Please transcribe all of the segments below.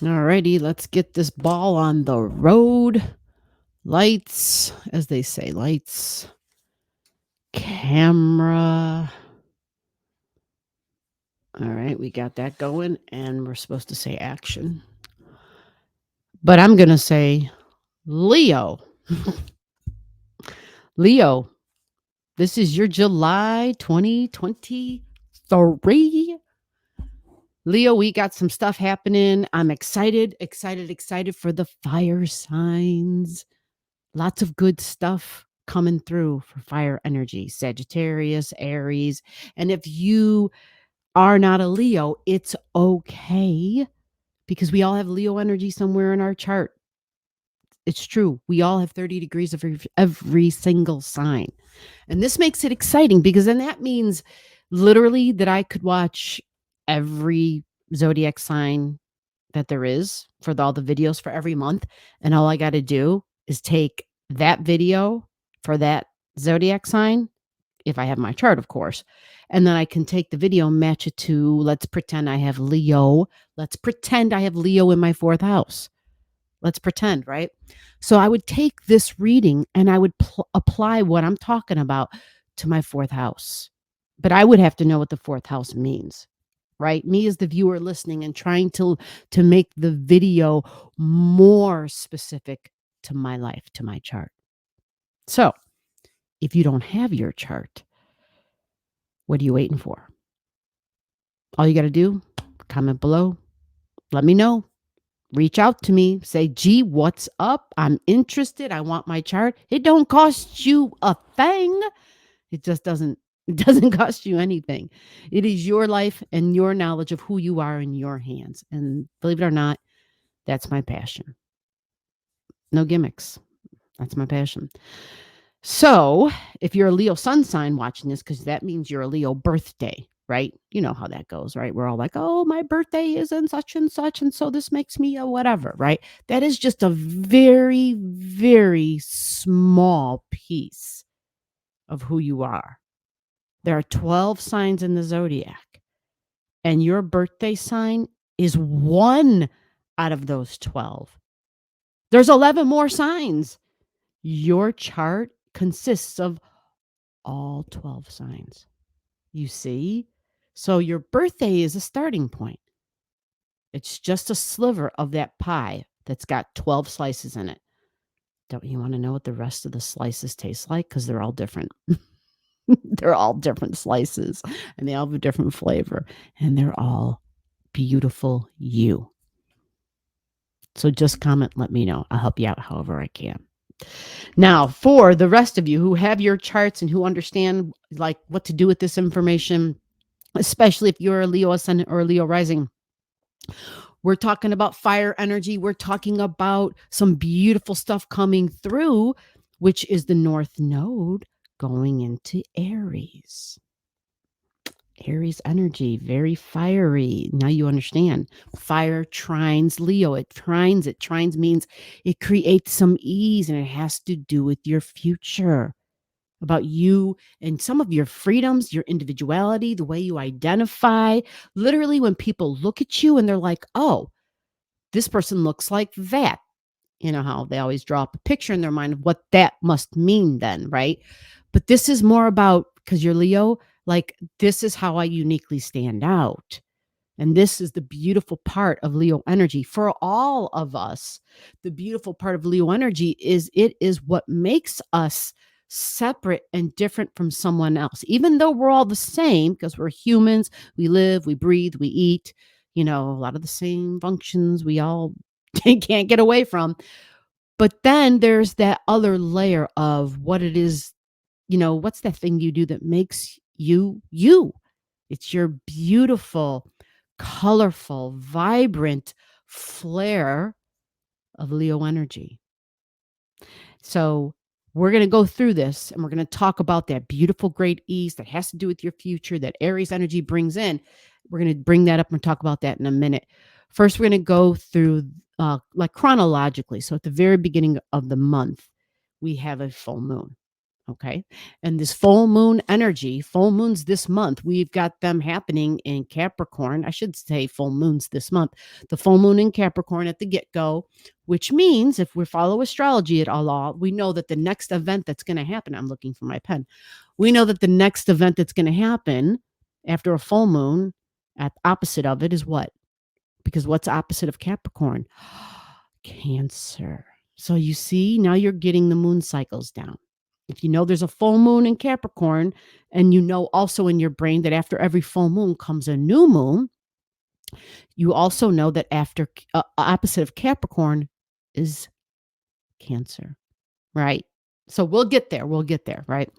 Alrighty, let's get this ball on the road. Lights, as they say, lights, camera. All right, we got that going, and we're supposed to say action. But I'm going to say Leo. Leo, this is your July 2023. Leo, we got some stuff happening. I'm excited for the fire signs. Lots of good stuff coming through for fire energy, Sagittarius, Aries. And if you are not a Leo, it's okay because we all have Leo energy somewhere in our chart. It's true. We all have 30 degrees of every single sign. And this makes it exciting because then that means literally that I could watch every zodiac sign that there is for all the videos for every month. And all I got to do is take that video for that zodiac sign, if I have my chart, of course. And then I can take the video and match it to, let's pretend I have Leo. Let's pretend I have Leo in my fourth house. Let's pretend, right? So I would take this reading and I would apply what I'm talking about to my fourth house. But I would have to know what the fourth house means, right? Me as the viewer listening and trying to make the video more specific to my life, to my chart. So if you don't have your chart, what are you waiting for? All you got to do, comment below. Let me know. Reach out to me. Say, gee, what's up? I'm interested. I want my chart. It don't cost you a thing. It just doesn't. It doesn't cost you anything. It is your life and your knowledge of who you are in your hands. And believe it or not, that's my passion. No gimmicks. That's my passion. So if you're a Leo sun sign watching this, because that means you're a Leo birthday, right? You know how that goes, right? We're all like, oh, my birthday is in such and such. And so this makes me a whatever, right? That is just a very, very small piece of who you are. There are 12 signs in the zodiac, and your birthday sign is one out of those 12. There's 11 more signs. Your chart consists of all 12 signs. You see? So your birthday is a starting point. It's just a sliver of that pie that's got 12 slices in it. Don't you want to know what the rest of the slices taste like? Because they're all different. They're all different slices and they all have a different flavor and they're all beautiful you. So just comment, let me know. I'll help you out however I can. Now, for the rest of you who have your charts and who understand like what to do with this information, especially if you're a Leo ascendant or a Leo rising, we're talking about fire energy. We're talking about some beautiful stuff coming through, which is the North Node going into Aries. Aries energy, very fiery. Now you understand. Fire trines Leo. It trines. Trines means it creates some ease and it has to do with your future, about you and some of your freedoms, your individuality, the way you identify. Literally, when people look at you and they're like, oh, this person looks like that. You know how they always draw up a picture in their mind of what that must mean then, right? But this is more about, because you're Leo, like this is how I uniquely stand out. And this is the beautiful part of Leo energy for all of us. The beautiful part of Leo energy is it is what makes us separate and different from someone else. Even though we're all the same, because we're humans, we live, we breathe, we eat, a lot of the same functions we all can't get away from. But then there's that other layer of what it is, what's that thing you do that makes you you? It's your beautiful, colorful, vibrant flare of Leo energy. So we're going to go through this and we're going to talk about that beautiful great ease that has to do with your future that Aries energy brings in. We're going to bring that up and talk about that in a minute. First, we're going to go through like chronologically. So at the very beginning of the month, we have a full moon. Okay. And this full moon energy, full moons this month, we've got them happening in Capricorn. I should say full moons this month. The full moon in Capricorn at the get go, which means if we follow astrology at all, we know that the next event that's going to happen, I'm looking for my pen. We know that the next event that's going to happen after a full moon, at opposite of it is what? Because what's opposite of Capricorn? Cancer. So you see, now you're getting the moon cycles down. If you know there's a full moon in Capricorn, and you know also in your brain that after every full moon comes a new moon, you also know that after opposite of Capricorn is Cancer, right? So we'll get there. We'll get there, right?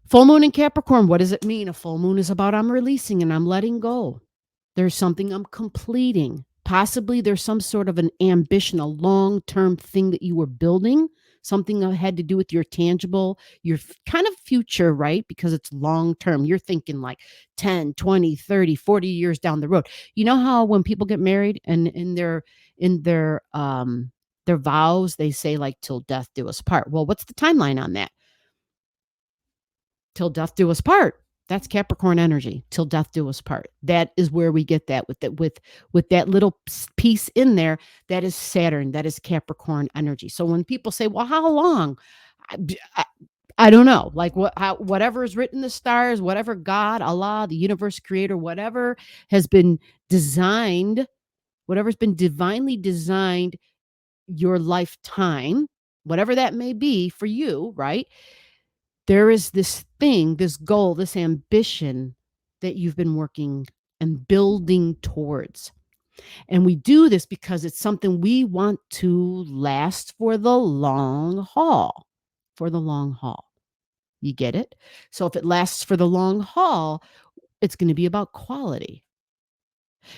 Full moon in Capricorn, what does it mean? A full moon is about I'm releasing and I'm letting go. There's something I'm completing. Possibly there's some sort of an ambition, a long-term thing that you were building, something that had to do with your tangible, your kind of future, right? Because it's long-term. You're thinking like 10, 20, 30, 40 years down the road. You know how when people get married and in their vows, they say like till death do us part. Well, what's the timeline on that? Till death do us part. That's Capricorn energy. Till death do us part. That is where we get that with that little piece in there. That is Saturn. That is Capricorn energy. So when people say, "Well, how long?" I, I, I don't know. Like whatever is written in the stars, whatever God, Allah, the universe creator, whatever has been designed, whatever's been divinely designed your lifetime, whatever that may be for you, right? There is this thing, this goal, this ambition that you've been working and building towards. And we do this because it's something we want to last for the long haul. For the long haul. You get it? So if it lasts for the long haul, it's going to be about quality.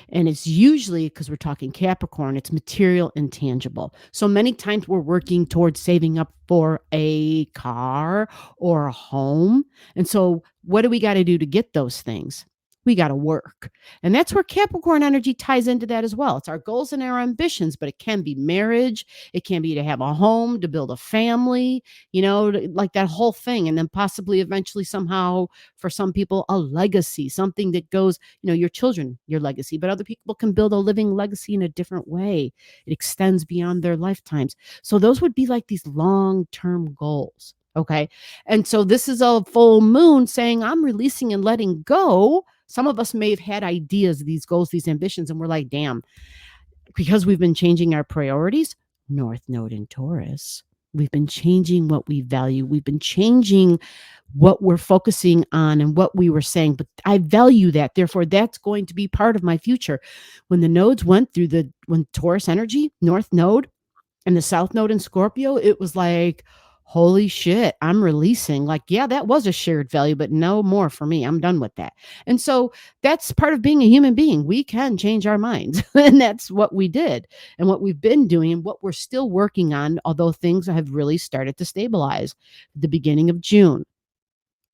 And it's usually because we're talking Capricorn, it's material and tangible. So many times we're working towards saving up for a car or a home. And so what do we got to do to get those things? We got to work. And that's where Capricorn energy ties into that as well. It's our goals and our ambitions, but it can be marriage. It can be to have a home, to build a family, like that whole thing. And then possibly eventually somehow for some people, a legacy, something that goes, your children, your legacy, but other people can build a living legacy in a different way. It extends beyond their lifetimes. So those would be like these long-term goals. Okay. And so this is a full moon saying, I'm releasing and letting go. Some of us may have had ideas, these goals, these ambitions, and we're like, damn, because we've been changing our priorities, North Node in Taurus, we've been changing what we value. We've been changing what we're focusing on and what we were saying, but I value that. Therefore, that's going to be part of my future. When the nodes went through when Taurus energy, North Node and the South Node in Scorpio, it was like, holy shit, I'm releasing. Like, yeah, that was a shared value, but no more for me. I'm done with that. And so that's part of being a human being. We can change our minds. And that's what we did and what we've been doing and what we're still working on, although things have really started to stabilize at the beginning of June.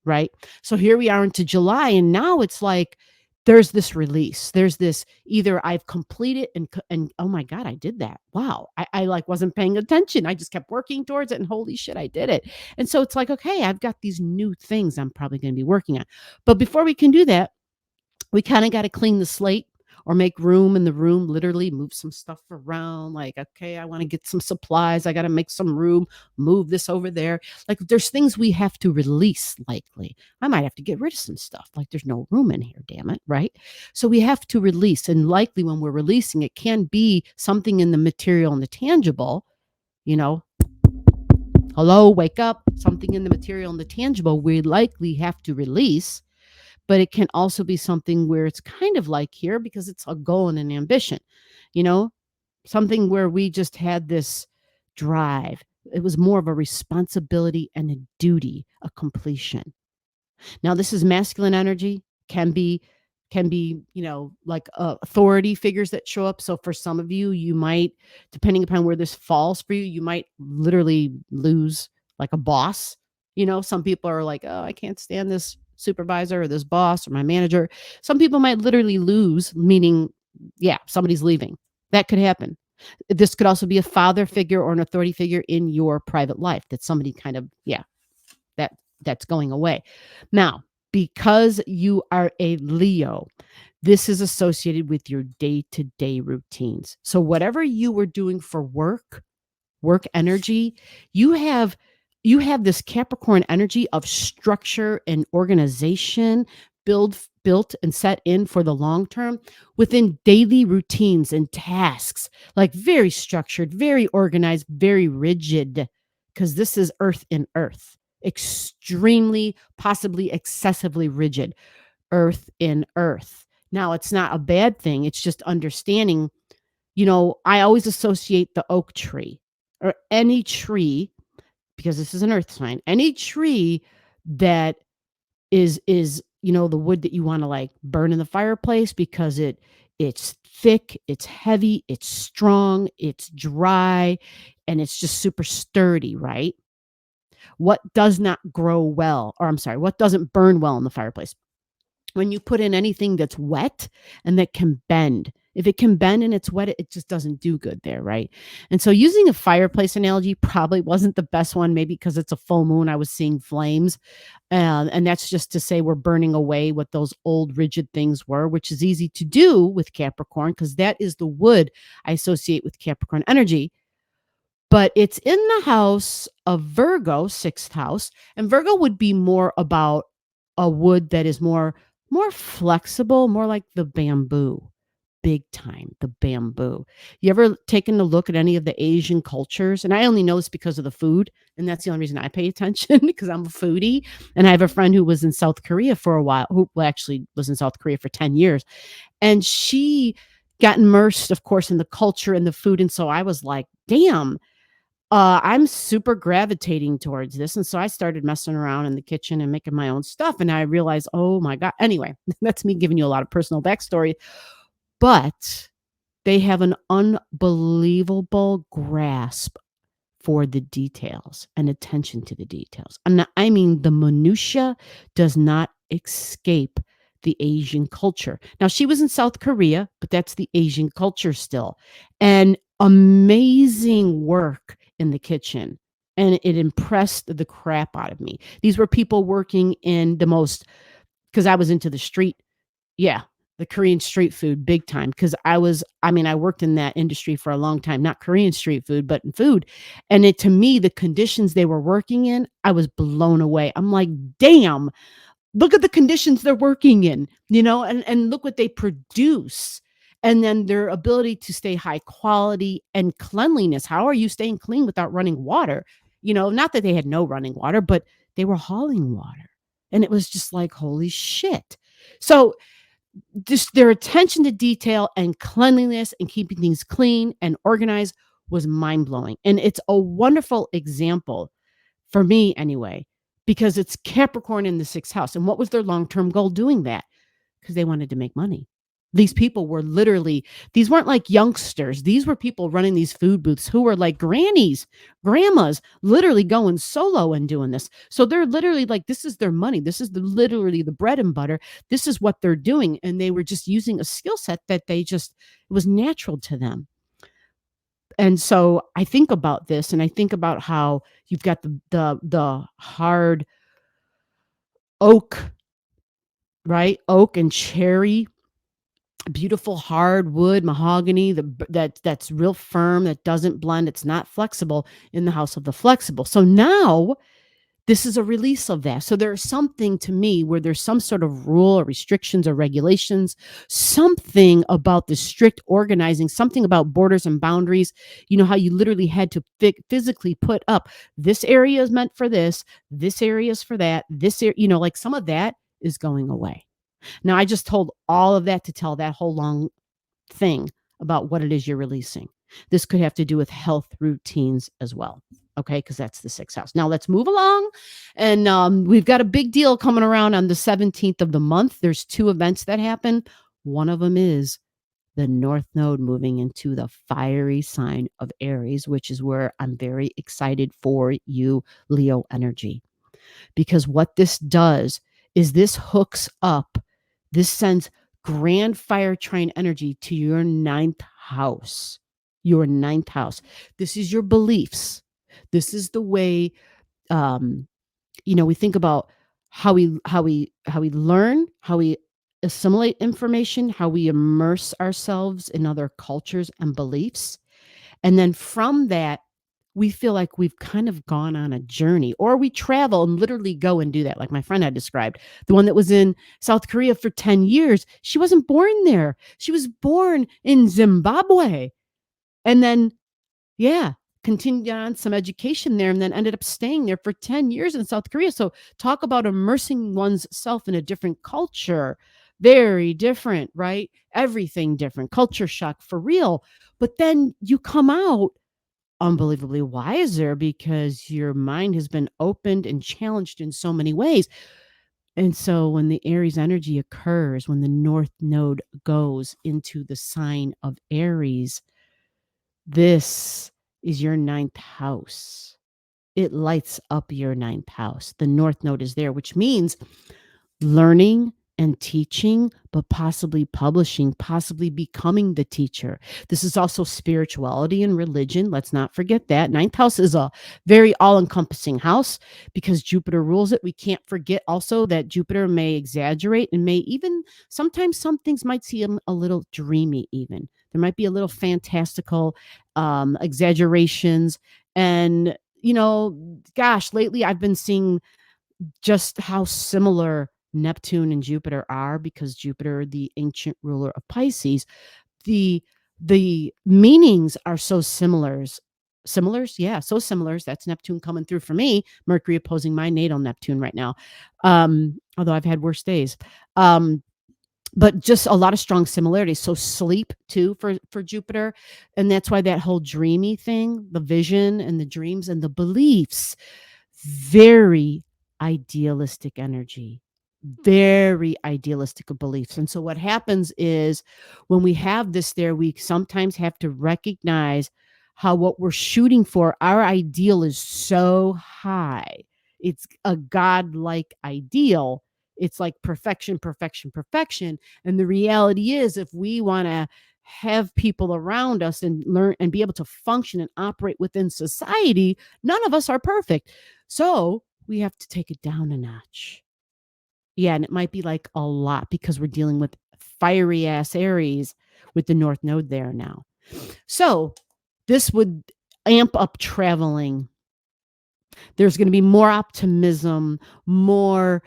Right. So here we are into July. And now it's like, there's this release. There's this either I've completed and oh my God, I did that. Wow. I like wasn't paying attention. I just kept working towards it and holy shit, I did it. And so it's like, okay, I've got these new things I'm probably going to be working on. But before we can do that, we kind of got to clean the slate or make room in the room, literally move some stuff around. Like, okay, I want to get some supplies. I got to make some room, move this over there. Like there's things we have to release likely. I might have to get rid of some stuff. Like there's no room in here, damn it, right? So we have to release. And likely when we're releasing, it can be something in the material and the tangible, hello, wake up, something in the material and the tangible we likely have to release. But it can also be something where it's kind of like here because it's a goal and an ambition, something where we just had this drive. It was more of a responsibility and a duty, a completion. Now, this is masculine energy, can be, like authority figures that show up. So for some of you, you might, depending upon where this falls for you, you might literally lose like a boss. Some people are like, oh, I can't stand this supervisor or this boss or my manager. Some people might literally lose, meaning, yeah, somebody's leaving. That could happen. This could also be a father figure or an authority figure in your private life that somebody kind of, yeah, that's going away. Now, because you are a Leo, this is associated with your day-to-day routines. So whatever you were doing for work energy, you have this Capricorn energy of structure and organization built and set in for the long term within daily routines and tasks, like very structured, very organized, very rigid, because this is earth in earth, extremely, possibly excessively rigid, earth in earth. Now, it's not a bad thing. It's just understanding, I always associate the oak tree or any tree, because this is an earth sign, any tree that is the wood that you want to like burn in the fireplace because it's thick, it's heavy, it's strong, it's dry, and it's just super sturdy, right? What does not grow well, or I'm sorry, what doesn't burn well in the fireplace? When you put in anything that's wet and that can bend. If it can bend and it's wet, it just doesn't do good there, right? And so using a fireplace analogy probably wasn't the best one, maybe because it's a full moon, I was seeing flames. And that's just to say we're burning away what those old rigid things were, which is easy to do with Capricorn because that is the wood I associate with Capricorn energy. But it's in the house of Virgo, sixth house, and Virgo would be more about a wood that is more flexible, more like the bamboo. Big time, the bamboo. You ever taken a look at any of the Asian cultures? And I only know this because of the food, and that's the only reason I pay attention because I'm a foodie. And I have a friend who was in South Korea for a while, who actually was in South Korea for 10 years. And she got immersed, of course, in the culture and the food. And so I was like, damn, I'm super gravitating towards this. And so I started messing around in the kitchen and making my own stuff. And I realized, oh my God. Anyway, that's me giving you a lot of personal backstory. But they have an unbelievable grasp for the details and attention to the details. And I mean, the minutia does not escape the Asian culture. Now, she was in South Korea, but that's the Asian culture still. And amazing work in the kitchen. And it impressed the crap out of me. These were people working in the most, because I was into the street. Yeah, the Korean street food big time because I worked in that industry for a long time, not Korean street food, but in food. And to me, the conditions they were working in, I was blown away. I'm like, damn, look at the conditions they're working in, and look what they produce. And then their ability to stay high quality and cleanliness. How are you staying clean without running water? Not that they had no running water, but they were hauling water. And it was just like, holy shit. So just their attention to detail and cleanliness and keeping things clean and organized was mind-blowing. And it's a wonderful example for me anyway, because it's Capricorn in the sixth house. And what was their long-term goal doing that? Because they wanted to make money. These people were literally, these weren't like youngsters. These were people running these food booths who were like grannies, grandmas, literally going solo and doing this. So they're literally like, this is their money. This is literally the bread and butter. This is what they're doing. And they were just using a skill set that it was natural to them. And so I think about this and I think about how you've got the hard oak, right? Oak and cherry, beautiful hardwood, mahogany, that's real firm, that doesn't blend, it's not flexible in the house of the flexible. So now this is a release of that. So there's something to me where there's some sort of rule or restrictions or regulations, something about the strict organizing, something about borders and boundaries. You know how you literally had to physically put up, this area is meant for this area is for that, this area, like some of that is going away. Now, I just told all of that to tell that whole long thing about what it is you're releasing. This could have to do with health routines as well. Okay, because that's the sixth house. Now let's move along. And we've got a big deal coming around on the 17th of the month. There's 2 events that happen. One of them is the North Node moving into the fiery sign of Aries, which is where I'm very excited for you, Leo energy. Because what this does is this hooks up, this sends grand fire trine energy to your 9th house. Your 9th house. This is your beliefs. This is the way We think about how we learn, how we assimilate information, how we immerse ourselves in other cultures and beliefs. And then from that, we feel like we've kind of gone on a journey, or we travel and literally go and do that. Like my friend had described, the one that was in South Korea for 10 years. She wasn't born there. She was born in Zimbabwe. And then, yeah, continued on some education there and then ended up staying there for 10 years in South Korea. So talk about immersing one's self in a different culture. Very different, right? Everything different. Culture shock for real. But then you come out unbelievably wiser because your mind has been opened and challenged in so many ways. And so when the Aries energy occurs, when the North Node goes into the sign of Aries, this is your ninth house. It lights up your ninth house. The North Node is there, which means learning and teaching, but possibly publishing, possibly becoming the teacher. This is also spirituality and religion. Let's not forget that. Ninth house is a very all encompassing house because Jupiter rules it. We can't forget also that Jupiter may exaggerate and may even sometimes some things might seem a little dreamy, even. There might be a little fantastical exaggerations. And, gosh, lately I've been seeing just how similar Neptune and Jupiter are because Jupiter, the ancient ruler of Pisces, the the meanings are so similars. Similars? Yeah, so similars. That's Neptune coming through for me. Mercury opposing my natal Neptune right now. Although I've had worse days. But just a lot of strong similarities. So sleep too for Jupiter. And that's why that whole dreamy thing, the vision and the dreams and the beliefs, very idealistic energy, very idealistic of beliefs. And so what happens is when we have this there, we sometimes have to recognize how what we're shooting for, our ideal is so high. It's a godlike ideal. It's like perfection, perfection, perfection. And the reality is, if we want to have people around us and learn and be able to function and operate within society, none of us are perfect. So we have to take it down a notch. Yeah, and it might be like a lot because we're dealing with fiery ass Aries with the North Node there now. So this would amp up traveling. There's going to be more optimism, more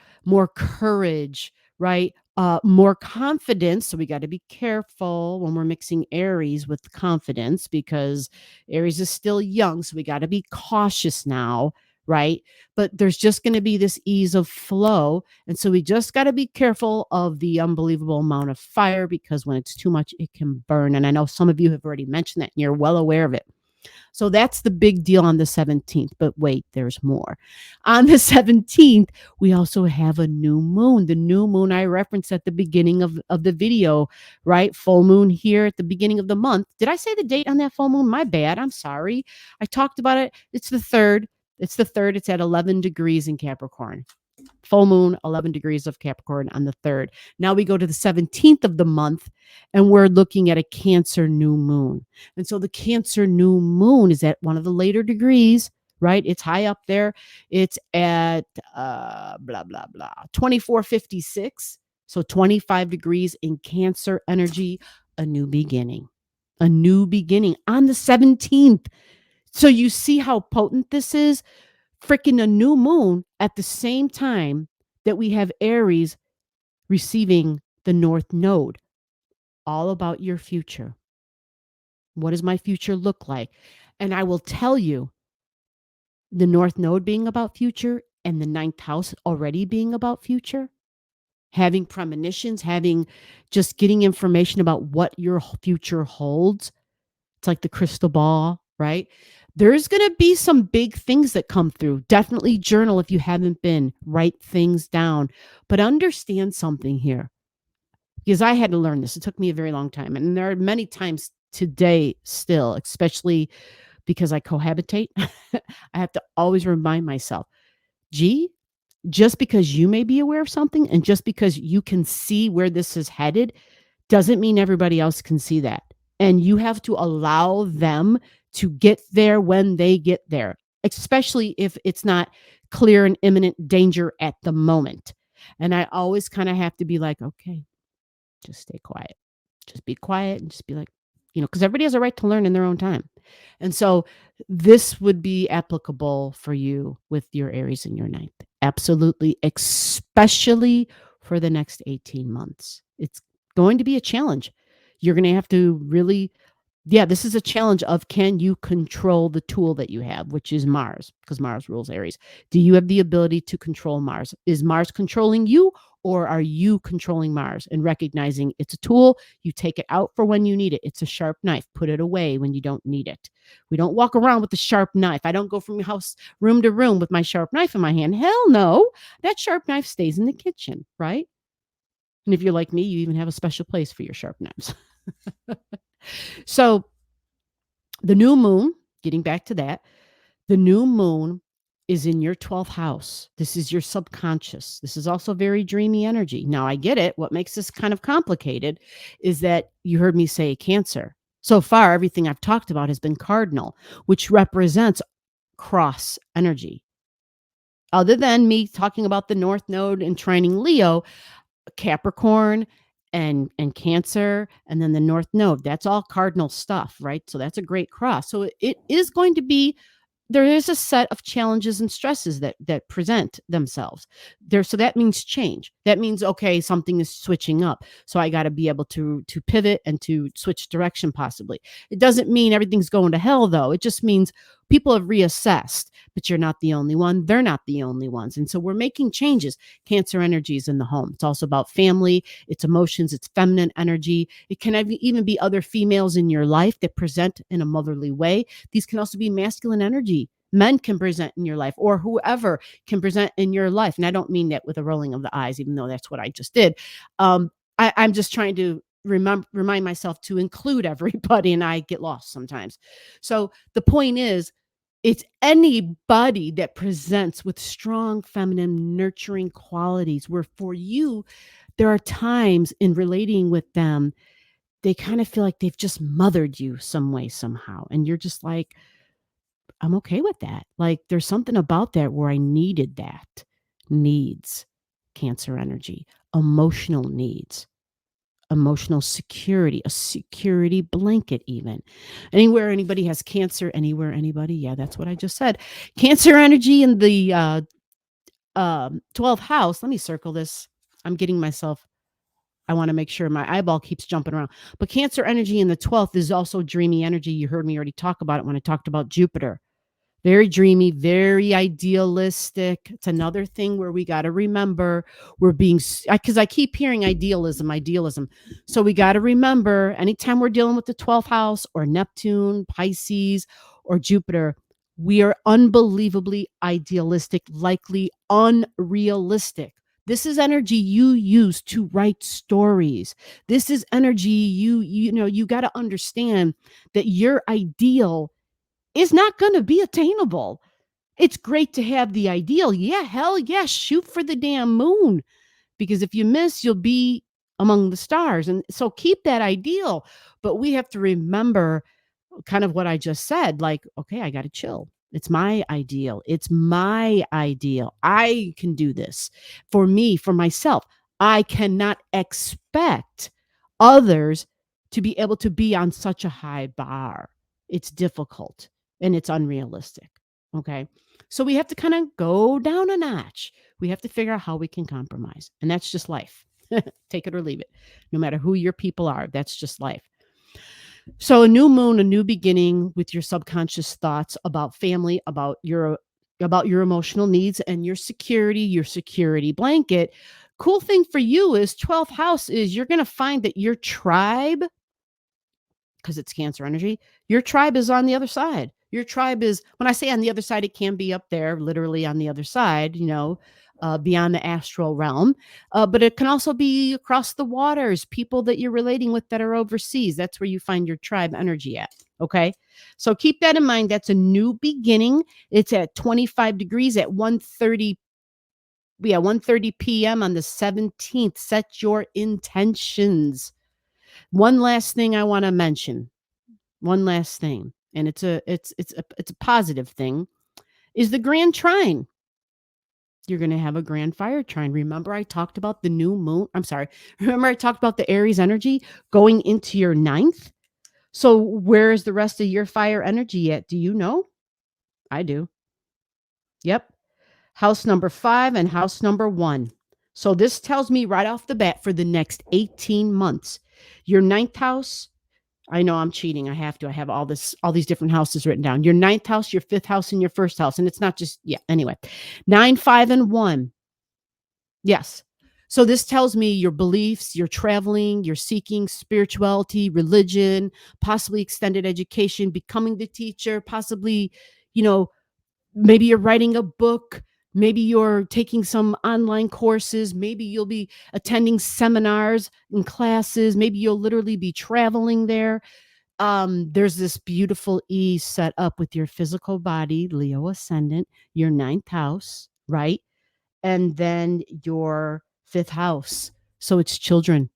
courage, right? More confidence. So we got to be careful when we're mixing Aries with confidence because Aries is still young. So we got to be cautious now, right? But there's just going to be this ease of flow. And so we just got to be careful of the unbelievable amount of fire because when it's too much, it can burn. And I know some of you have already mentioned that and you're well aware of it. So that's the big deal on the 17th. But wait, there's more. On the 17th, we also have a new moon. The new moon I referenced at the beginning of the video, right? Full moon here at the beginning of the month. Did I say the date on that full moon? My bad. I'm sorry. I talked about it. It's the 3rd. It's the 3rd. It's at 11 degrees in Capricorn. Full moon, 11 degrees of Capricorn on the 3rd. Now we go to the 17th of the month and we're looking at a Cancer new moon. And so the Cancer new moon is at one of the later degrees, right? It's high up there. It's at blah, blah, blah, 2456. So 25 degrees in Cancer energy, a new beginning on the 17th. So you see how potent this is? Freaking a new moon at the same time that we have Aries receiving the North Node. All about your future. What does my future look like? And I will tell you, the North Node being about future and the 9th house already being about future, having premonitions, having just getting information about what your future holds. It's like the crystal ball, right? There's going to be some big things that come through. Definitely journal if you haven't been. Write things down. But understand something here. Because I had to learn this. It took me a very long time. And there are many times today still, especially because I cohabitate. I have to always remind myself, gee, just because you may be aware of something and just because you can see where this is headed doesn't mean everybody else can see that. And you have to allow them to get there when they get there, especially if it's not clear and imminent danger at the moment. And I always kind of have to be like, okay, just stay quiet. Just be quiet and just be like, because everybody has a right to learn in their own time. And so this would be applicable for you with your Aries in your ninth. Absolutely, especially for the next 18 months. It's going to be a challenge. You're going to have to really, yeah, this is a challenge of, can you control the tool that you have, which is Mars, because Mars rules Aries. Do you have the ability to control Mars? Is Mars controlling you, or are you controlling Mars and recognizing it's a tool? You take it out for when you need it. It's a sharp knife. Put it away when you don't need it. We don't walk around with a sharp knife. I don't go from house room to room with my sharp knife in my hand. Hell no. That sharp knife stays in the kitchen, right? And if you're like me, you even have a special place for your sharp knives. So the new moon, getting back to that, the new moon is in your 12th house. This is your subconscious. This is also very dreamy energy. Now, I get it. What makes this kind of complicated is that you heard me say Cancer. So far, everything I've talked about has been cardinal, which represents cross energy. Other than me talking about the North Node and trining Leo, Capricorn and Cancer, and then the North Node, that's all cardinal stuff, right? So that's a great cross. So it is going to be, there is a set of challenges and stresses that present themselves there. So that means change. That means, okay, something is switching up. So I got to be able to pivot and to switch direction possibly. It doesn't mean everything's going to hell though. It just means people have reassessed, but you're not the only one. They're not the only ones. And so we're making changes. Cancer energy is in the home. It's also about family, it's emotions, it's feminine energy. It can even be other females in your life that present in a motherly way. These can also be masculine energy. Men can present in your life, or whoever can present in your life. And I don't mean that with a rolling of the eyes, even though that's what I just did. I'm just trying to remind myself to include everybody, and I get lost sometimes. So the point is, it's anybody that presents with strong feminine nurturing qualities, where for you, there are times in relating with them, they kind of feel like they've just mothered you some way, somehow. And you're just like, I'm okay with that. Like, there's something about that where I needed that. Needs, Cancer energy, emotional needs, emotional security, a security blanket even. Anywhere anybody has Cancer, anywhere anybody, yeah, that's what I just said. Cancer energy in the 12th house. Let me circle this. I'm getting myself, I want to make sure my eyeball keeps jumping around. But Cancer energy in the 12th is also dreamy energy. You heard me already talk about it when I talked about Jupiter. Very dreamy, very idealistic. It's another thing where we got to remember we're being, because I keep hearing idealism. So we got to remember, anytime we're dealing with the 12th house or Neptune, Pisces, or Jupiter, we are unbelievably idealistic, likely unrealistic. This is energy you use to write stories. This is energy you got to understand that your ideal is not going to be attainable. It's great to have the ideal. Yeah, hell yeah, shoot for the damn moon. Because if you miss, you'll be among the stars. And so keep that ideal. But we have to remember kind of what I just said, like, okay, I got to chill. It's my ideal. It's my ideal. I can do this for me, for myself. I cannot expect others to be able to be on such a high bar. It's difficult and it's unrealistic. Okay. So we have to kind of go down a notch. We have to figure out how we can compromise. And that's just life. Take it or leave it. No matter who your people are, that's just life. So a new moon, a new beginning with your subconscious thoughts about family, about your emotional needs and your security blanket. Cool thing for you is 12th house is you're going to find that your tribe, because it's Cancer energy, your tribe is on the other side. Your tribe is, when I say on the other side, it can be up there, literally on the other side, beyond the astral realm. But it can also be across the waters, people that you're relating with that are overseas. That's where you find your tribe energy at. Okay. So keep that in mind. That's a new beginning. It's at 25 degrees at 1:30 p.m. on the 17th. Set your intentions. One last thing I want to mention. One last thing, and it's a positive thing, is the grand trine. You're going to have a grand fire trine. Remember, I talked about the new moon. I'm sorry. Remember, I talked about the Aries energy going into your ninth? So, where is the rest of your fire energy at? Do you know? I do. Yep. House number 5 and house number 1. So, this tells me right off the bat for the next 18 months, your ninth house. I know I'm cheating. I have to. I have all these different houses written down. Your ninth house, your fifth house, and your first house. And it's not just, yeah, anyway. 9, 5, and 1. Yes. So this tells me your beliefs, you're traveling, you're seeking spirituality, religion, possibly extended education, becoming the teacher, possibly, you know, maybe you're writing a book, maybe you're taking some online courses, maybe you'll be attending seminars and classes, maybe you'll literally be traveling there. There's this beautiful ease set up with your physical body, Leo ascendant, your ninth house, right? And then your fifth house. So it's children,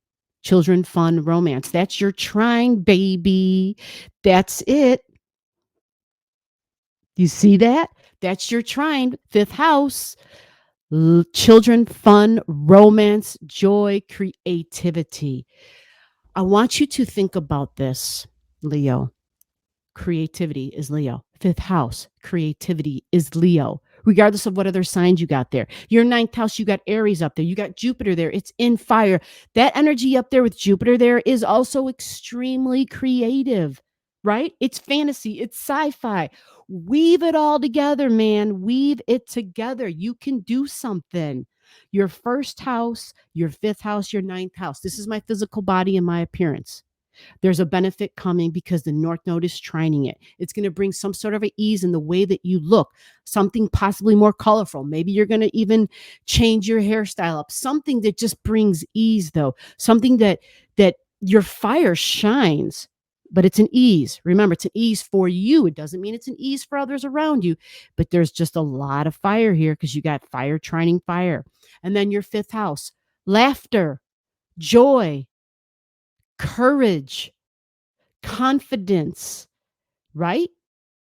fun, romance. That's your trine, baby. That's it. You see that? That's your trine, fifth house. Children, fun, romance, joy, creativity. I want you to think about this, Leo. Creativity is Leo. Fifth house, creativity is Leo, regardless of what other signs you got there. Your ninth house, you got Aries up there. You got Jupiter there. It's in fire. That energy up there with Jupiter there is also extremely creative, right? It's fantasy, it's sci fi. Weave it all together, man. Weave it together. You can do something. Your first house, your fifth house, your ninth house. This is my physical body and my appearance. There's a benefit coming because the North Node is trining it. It's going to bring some sort of an ease in the way that you look, something possibly more colorful. Maybe you're going to even change your hairstyle up, something that just brings ease, though, something that your fire shines. But it's an ease. Remember, it's an ease for you. It doesn't mean it's an ease for others around you, but there's just a lot of fire here because you got fire trining fire. And then your fifth house, laughter, joy, courage, confidence, right?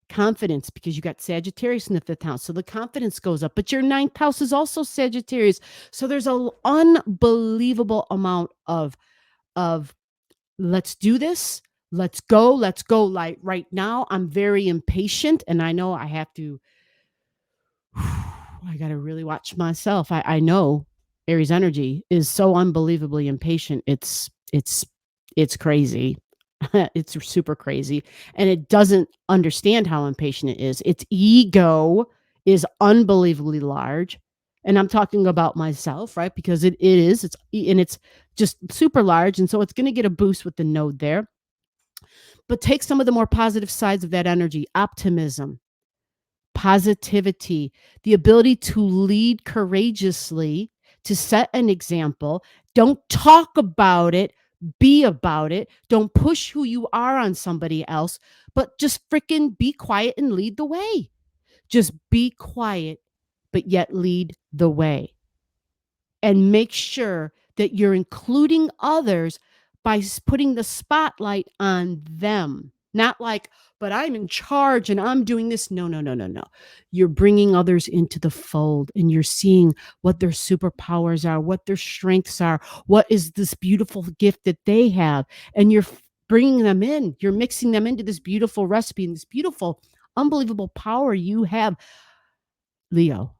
Confidence, because you got Sagittarius in the fifth house. So the confidence goes up. But your ninth house is also Sagittarius. So there's an unbelievable amount of let's do this. Let's go. Let's go. Like right now, I'm very impatient and I know I have to, I got to really watch myself. I know Aries energy is so unbelievably impatient. It's crazy. It's super crazy. And it doesn't understand how impatient it is. Its ego is unbelievably large. And I'm talking about myself, right? Because it is, it's just super large. And so it's going to get a boost with the node there. But take some of the more positive sides of that energy, optimism, positivity, the ability to lead courageously, to set an example. Don't talk about it, be about it. Don't push who you are on somebody else, but just freaking be quiet and lead the way. Just be quiet, but yet lead the way. And make sure that you're including others by putting the spotlight on them. Not like, but I'm in charge and I'm doing this. No, no, no, no, no. You're bringing others into the fold and you're seeing what their superpowers are, what their strengths are, what is this beautiful gift that they have. And you're bringing them in. You're mixing them into this beautiful recipe and this beautiful, unbelievable power you have. Leo,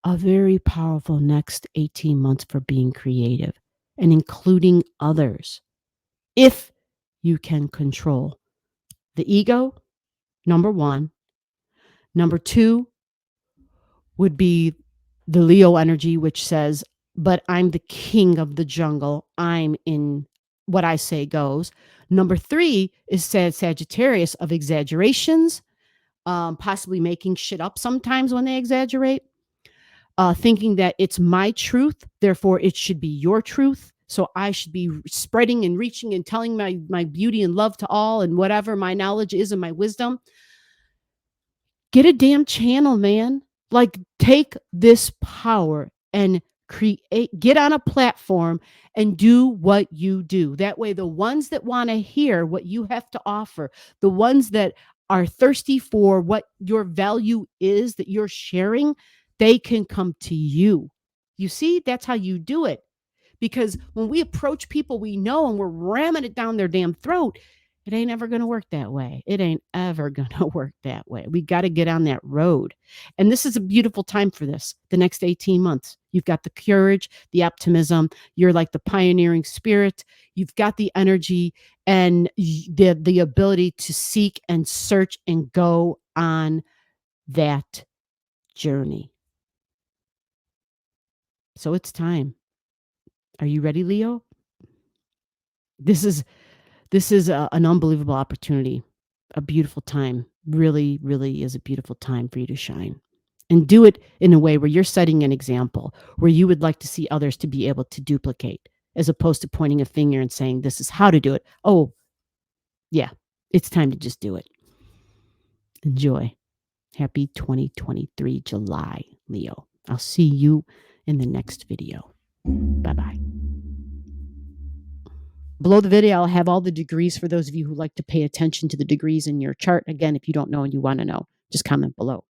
a very powerful next 18 months for being creative and including others if you can control the ego, number one. Number two would be the Leo energy, which says, but I'm the king of the jungle. I'm in what I say goes. Number three is Sagittarius of exaggerations, possibly making shit up sometimes when they exaggerate. Thinking that it's my truth, therefore it should be your truth. So I should be spreading and reaching and telling my beauty and love to all and whatever my knowledge is and my wisdom. Get a damn channel, man. Like take this power and get on a platform and do what you do. That way, the ones that want to hear what you have to offer, the ones that are thirsty for what your value is that you're sharing, They can come to you. You see, that's how you do it. Because when we approach people we know and we're ramming it down their damn throat, it ain't ever going to work that way. It ain't ever going to work that way. We got to get on that road. And this is a beautiful time for this. The next 18 months. You've got the courage, the optimism. You're like the pioneering spirit. You've got the energy and the ability to seek and search and go on that journey. So it's time. Are you ready, Leo? This is an unbelievable opportunity, a beautiful time. Really, really is a beautiful time for you to shine. And do it in a way where you're setting an example, where you would like to see others to be able to duplicate, as opposed to pointing a finger and saying, this is how to do it. Oh, yeah, it's time to just do it. Enjoy. Happy 2023 July, Leo. I'll see you in the next video. Bye-bye. Below the video, I'll have all the degrees for those of you who like to pay attention to the degrees in your chart. Again, if you don't know and you want to know, just comment below.